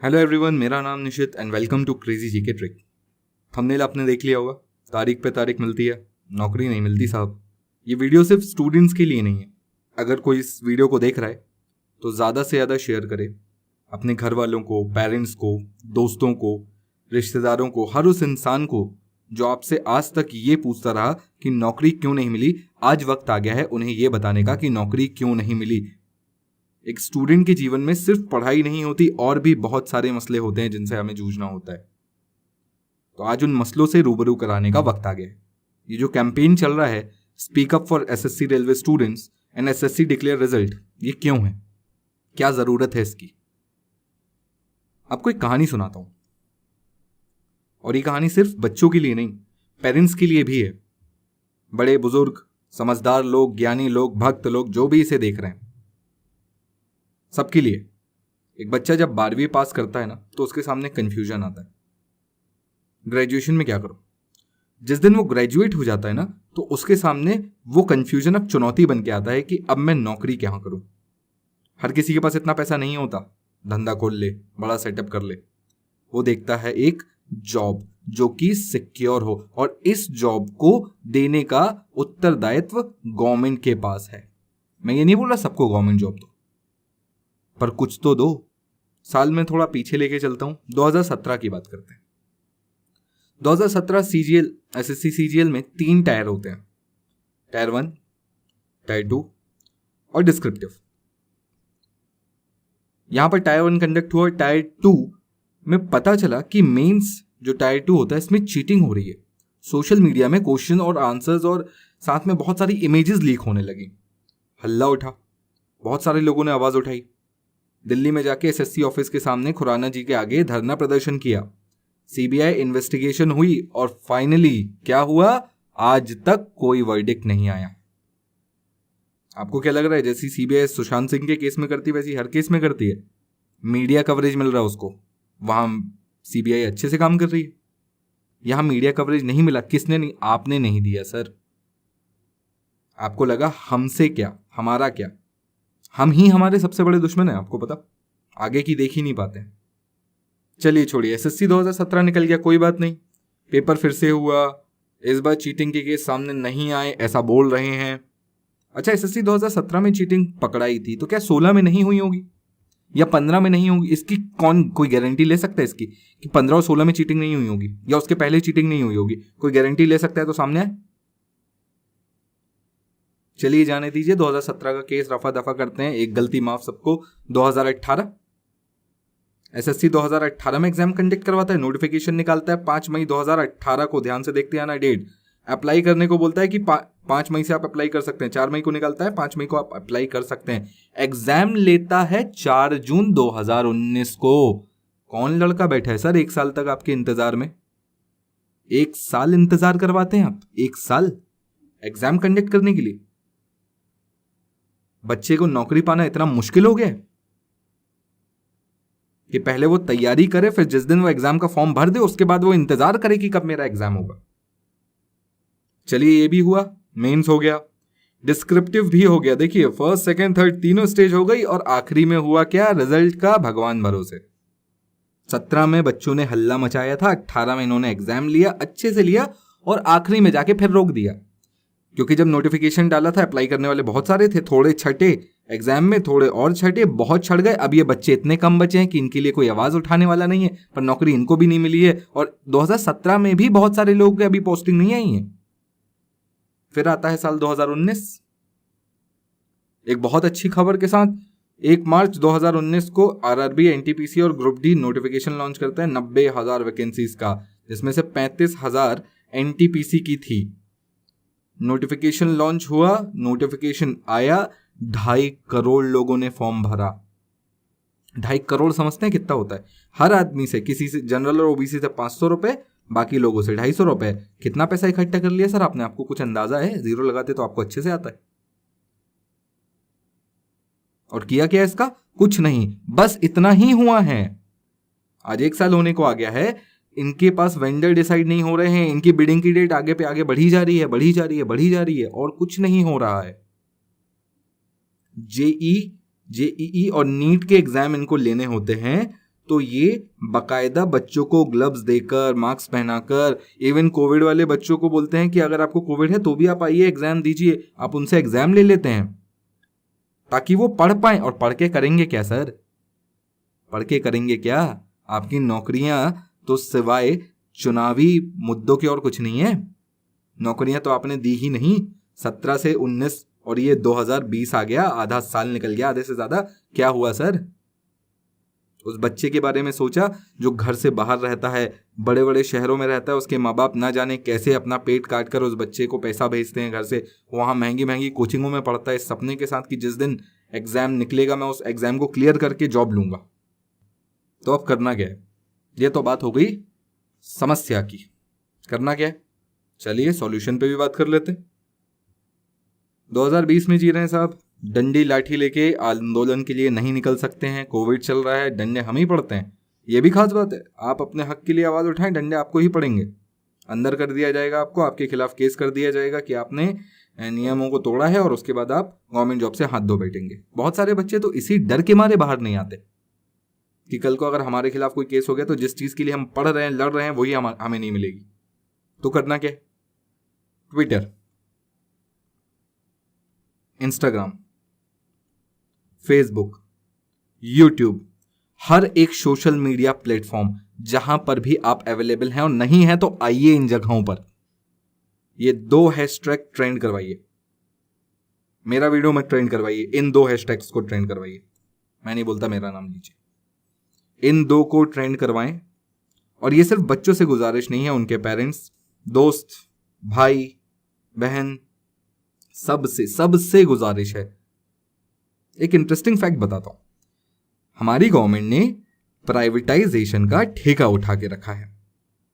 Hello everyone, मेरा नाम Nishit and welcome to crazy GK trick. Thumbnail आपने देख लिया होगा, तारीख पे तारीख मिलती है, नौकरी नहीं मिलती साहब। ये वीडियो सिर्फ स्टूडेंट्स के लिए नहीं है। अगर कोई इस वीडियो को देख रहा है तो ज़्यादा से ज़्यादा शेयर करे अपने घर वालों को, पेरेंट्स को, दोस्तों को, रिश्तेदारों को, हर उस इंसान को जो आपसे आज तक ये पूछता रहा कि नौकरी क्यों नहीं मिली। आज वक्त आ गया है उन्हें ये बताने का कि नौकरी क्यों नहीं मिली। एक स्टूडेंट के जीवन में सिर्फ पढ़ाई नहीं होती, और भी बहुत सारे मसले होते हैं जिनसे हमें जूझना होता है। तो आज उन मसलों से रूबरू कराने का वक्त आ गया है। ये जो कैंपेन चल रहा है, speak up for SSC railway students and SSC declare result, ये क्यों है, क्या जरूरत है इसकी। आपको एक कहानी सुनाता हूं, और ये कहानी सिर्फ बच्चों के लिए नहीं, पेरेंट्स के लिए भी है। बड़े बुजुर्ग, समझदार लोग, ज्ञानी लोग, भक्त लोग, जो भी इसे देख रहे हैं, सबके लिए। एक बच्चा जब 12वीं पास करता है ना, तो उसके सामने कंफ्यूजन आता है, ग्रेजुएशन में क्या करूं। जिस दिन वो ग्रेजुएट हो जाता है ना, तो उसके सामने वो कंफ्यूजन अब चुनौती बन के आता है कि अब मैं नौकरी क्या करूं। हर किसी के पास इतना पैसा नहीं होता, धंधा खोल ले, बड़ा सेटअप कर ले। वो देखता है एक जॉब जो कि सिक्योर हो, और इस जॉब को देने का उत्तरदायित्व गवर्नमेंट के पास है। मैं ये नहीं बोल रहा सबको गवर्नमेंट जॉब दो, पर कुछ तो दो। साल में थोड़ा पीछे लेके चलता हूं, 2017 की बात करते हैं। 2017 सीजीएल, एसएससी सीजीएल में 3 टायर होते हैं, टायर 1, टायर 2 और डिस्क्रिप्टिव। यहां पर टायर 1 कंडक्ट हुआ, टायर 2 में पता चला कि मेंस जो टायर 2 होता है, इसमें चीटिंग हो रही है। सोशल मीडिया में क्वेश्चन और आंसर्स और साथ में बहुत सारी इमेजेस लीक होने लगी। हल्ला उठा, बहुत सारे लोगों ने आवाज उठाई। दिल्ली में जाके एसएससी ऑफिस के सामने खुराना जी के आगे धरना प्रदर्शन किया। सीबीआई इन्वेस्टिगेशन हुई, और फाइनली क्या हुआ, आज तक कोई वर्डिक्ट नहीं आया। आपको क्या लग रहा है, जैसी सीबीआई सुशांत सिंह के केस में करती वैसी हर केस में करती है? मीडिया कवरेज मिल रहा है उसको, वहां सीबीआई अच्छे से काम कर रही है। यहां मीडिया कवरेज नहीं मिला, किसने नहीं? आपने नहीं दिया सर। आपको लगा हमसे क्या, हमारा क्या? हम ही हमारे सबसे बड़े दुश्मन हैं, आपको पता। आगे की देख ही नहीं पाते। चलिए छोड़िए, एसएससी 2017 निकल गया, कोई बात नहीं। पेपर फिर से हुआ, इस बार चीटिंग के केस सामने नहीं आए ऐसा बोल रहे हैं। अच्छा, एसएससी 2017 में चीटिंग पकड़ाई थी, तो क्या 16 में नहीं हुई होगी या 15 में नहीं होगी? इसकी कौन कोई गारंटी ले सकता है इसकी कि 15 और 16 में चीटिंग नहीं हुई होगी, या उसके पहले चीटिंग नहीं हुई होगी? कोई गारंटी ले सकता है तो सामने आए। चलिए जाने दीजिए, 2017 का केस रफा दफा करते हैं, एक गलती माफ सबको। 2018 एसएससी 2018 में एग्जाम कंडक्ट करवाता है, नोटिफिकेशन निकालता है 5 मई 2018 को। ध्यान से देखते आना डेट। अप्लाई करने को बोलता है कि 5 मई से आप अप्लाई कर सकते हैं। 4 मई को निकालता है, 5 मई को आप अप्लाई कर सकते हैं। एग्जाम लेता है 4 जून 2019 को। कौन लड़का बैठा है सर 1 साल तक आपके इंतजार में? 1 साल इंतजार करवाते हैं आप, 1 साल एग्जाम कंडक्ट करने के लिए। बच्चे को नौकरी पाना इतना मुश्किल हो गया कि पहले वो तैयारी करे, फिर जिस दिन वो एग्जाम का फॉर्म भर दे उसके बाद वो इंतजार करे कि कब मेरा एग्जाम होगा। चलिए ये भी हुआ, मेंस हो गया, डिस्क्रिप्टिव भी हो गया। देखिए, फर्स्ट, सेकंड, थर्ड तीनों स्टेज हो गई, और आखिरी में हुआ क्या, रिजल्ट का भगवान भरोसे। 17 में बच्चों ने हल्ला मचाया था, 18 में इन्होंने एग्जाम लिया, अच्छे से लिया, और आखिरी में जाके फिर रोक दिया। क्योंकि जब नोटिफिकेशन डाला था, अप्लाई करने वाले बहुत सारे थे, थोड़े छटे एग्जाम में, थोड़े और छटे, बहुत छट गए। अब ये बच्चे इतने कम बचे हैं कि इनके लिए कोई आवाज उठाने वाला नहीं है, पर नौकरी इनको भी नहीं मिली है। और 2017 में भी बहुत सारे लोगों के अभी पोस्टिंग नहीं आई है। फिर आता है साल 2019 एक बहुत अच्छी खबर के साथ। 1 मार्च 2019 को आरआरबी, एनटीपीसी और ग्रुप डी नोटिफिकेशन लॉन्च करता है 90,000 वैकेंसीज का, जिसमें से 35,000 एनटीपीसी की थी। नोटिफिकेशन लॉन्च हुआ, नोटिफिकेशन आया, 2.5 करोड़ लोगों ने फॉर्म भरा। 2.5 करोड़ समझते हैं कितना होता है? हर आदमी से, किसी से जनरल और ओबीसी से 500 रुपए, बाकी लोगों से 250 रुपए। कितना पैसा इकट्ठा कर लिया सर आपने? आपको कुछ अंदाजा है? जीरो लगाते तो आपको अच्छे से आता है। और किया क्या इसका? कुछ नहीं, बस इतना ही हुआ है। आज 1 साल होने को आ गया है, इनके पास वेंडर डिसाइड नहीं हो रहे हैं, इनकी बिडिंग की डेट आगे पे आगे बढ़ी जा रही है, बढ़ी जा रही है, बढ़ी जा रही है, और कुछ नहीं हो रहा है। जेईई और नीट के एग्जाम इनको लेने होते हैं, तो ये बाकायदा बच्चों को ग्लव्स देकर, मास्क पहनाकर, इवन कोविड वाले बच्चों को बोलते हैं कि अगर आपको कोविड है तो भी आप आइए एग्जाम दीजिए। आप उनसे एग्जाम ले लेते हैं ताकि वो पढ़ पाए। और पढ़ के करेंगे क्या सर? पढ़ के करेंगे क्या? आपकी नौकरियां तो सिवाय चुनावी मुद्दों के और कुछ नहीं है। नौकरियां तो आपने दी ही नहीं। 17 से 19 और ये 2020 आ गया, आधा साल निकल गया, आधे से ज्यादा। क्या हुआ सर? उस बच्चे के बारे में सोचा जो घर से बाहर रहता है, बड़े बड़े शहरों में रहता है, उसके माँ बाप ना जाने कैसे अपना पेट काट कर उस बच्चे को पैसा भेजते हैं घर से, वहाँ महंगी महंगी कोचिंगों में पढ़ता है इस सपने के साथ कि जिस दिन एग्जाम निकलेगा मैं उस एग्जाम को क्लियर करके जॉब लूंगा। तो अब करना क्या है? ये तो बात हो गई समस्या की। करना क्या है? चलिए सॉल्यूशन पे भी बात कर लेते हैं। 2020 में जी रहे हैं साहब, डंडी लाठी लेके आंदोलन के लिए नहीं निकल सकते हैं। कोविड चल रहा है, डंडे हम ही पड़ते हैं। ये भी खास बात है, आप अपने हक के लिए आवाज उठाएं, डंडे आपको ही पड़ेंगे। अंदर कर दिया जाएगा आपको, आपके खिलाफ केस कर दिया जाएगा कि आपने नियमों को तोड़ा है, और उसके बाद आप गवर्नमेंट जॉब से हाथ धो बैठेंगे। बहुत सारे बच्चे तो इसी डर के मारे बाहर नहीं आते कि कल को अगर हमारे खिलाफ कोई केस हो गया तो जिस चीज के लिए हम पढ़ रहे हैं, लड़ रहे हैं, वही हमें नहीं मिलेगी। तो करना क्या? ट्विटर, इंस्टाग्राम, फेसबुक, यूट्यूब, हर एक सोशल मीडिया प्लेटफॉर्म जहां पर भी आप अवेलेबल हैं, और नहीं है तो आइए इन जगहों पर। ये 2 हैशटैग ट्रेंड करवाइए। मेरा वीडियो मत ट्रेंड करवाइए, इन 2 हैशटैग्स को ट्रेंड करवाइए। मैं नहीं बोलता मेरा नाम लीजिए। इन 2 को ट्रेंड करवाएं। और ये सिर्फ बच्चों से गुजारिश नहीं है, उनके पेरेंट्स, दोस्त, भाई, बहन, सबसे गुजारिश है। एक इंटरेस्टिंग फैक्ट बताता हूं। हमारी गवर्नमेंट ने प्राइवेटाइजेशन का ठेका उठा के रखा है।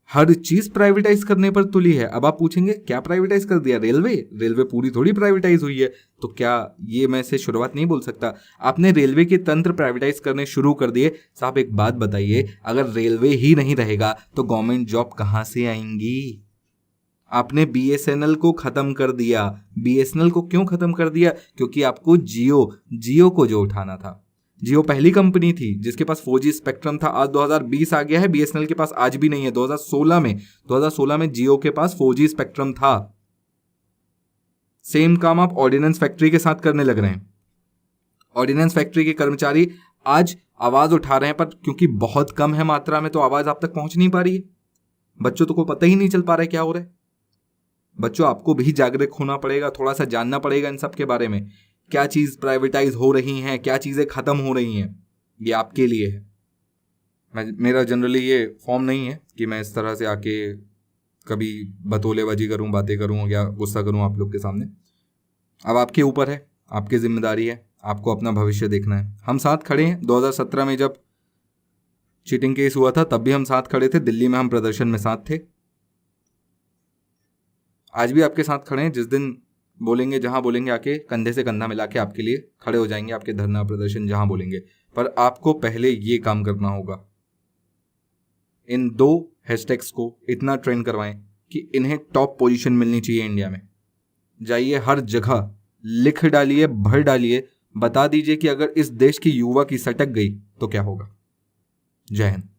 हर चीज प्राइवेटाइज करने पर तुली है। अब आप पूछेंगे क्या प्राइवेटाइज कर दिया? रेलवे पूरी थोड़ी प्राइवेटाइज हुई है। तो क्या ये मैं से शुरुआत नहीं बोल सकता? आपने रेलवे के तंत्र प्राइवेटाइज करने शुरू कर दिए। साहब एक बात बताइए, अगर रेलवे ही नहीं रहेगा तो गवर्नमेंट जॉब कहां से आएंगी? आपने BSNL को खत्म कर दिया। BSNL को क्यों खत्म कर दिया? क्योंकि आपको जियो को जो उठाना था। जियो पहली कंपनी थी जिसके पास 4G स्पेक्ट्रम था। आज 2020 आ गया है, BSNL के पास आज भी नहीं है। 2016 में जियो के पास 4G स्पेक्ट्रम था। सेम काम आप ऑर्डिनेंस फैक्ट्री के साथ करने लग रहे हैं। ऑर्डिनेंस फैक्ट्री के कर्मचारी आज आवाज उठा रहे हैं, पर क्योंकि बहुत कम है मात्रा में तो आवाज आप तक पहुंच नहीं पा रही है। बच्चों तो को पता ही नहीं चल पा रहा है क्या हो रहा है। बच्चों आपको भी जागरूक होना पड़ेगा, थोड़ा सा जानना पड़ेगा इन सब के बारे में। क्या चीज प्राइवेटाइज हो रही हैं, क्या चीजें खत्म हो रही हैं, ये आपके लिए है। मेरा जनरली ये फॉर्म नहीं है कि मैं इस तरह से आके कभी बतौलेबाजी करूं, बातें करूं या गुस्सा करूं आप लोग के सामने। अब आपके ऊपर है, आपकी जिम्मेदारी है, आपको अपना भविष्य देखना है। हम साथ खड़े हैं। 2017 में जब चीटिंग केस हुआ था तब भी हम साथ खड़े थे। दिल्ली में हम प्रदर्शन में साथ थे। आज भी आपके साथ खड़े हैं। जिस दिन बोलेंगे, जहां बोलेंगे, आके कंधे से कंधा मिला के आपके लिए खड़े हो जाएंगे। आपके धरना प्रदर्शन जहां बोलेंगे। पर आपको पहले ये काम करना होगा, इन 2 हैशटैग्स को इतना ट्रेंड करवाएं कि इन्हें टॉप पोजीशन मिलनी चाहिए इंडिया में। जाइए हर जगह लिख डालिए, भर डालिए, बता दीजिए कि अगर इस देश की युवा की सटक गई तो क्या होगा। जय हिंद।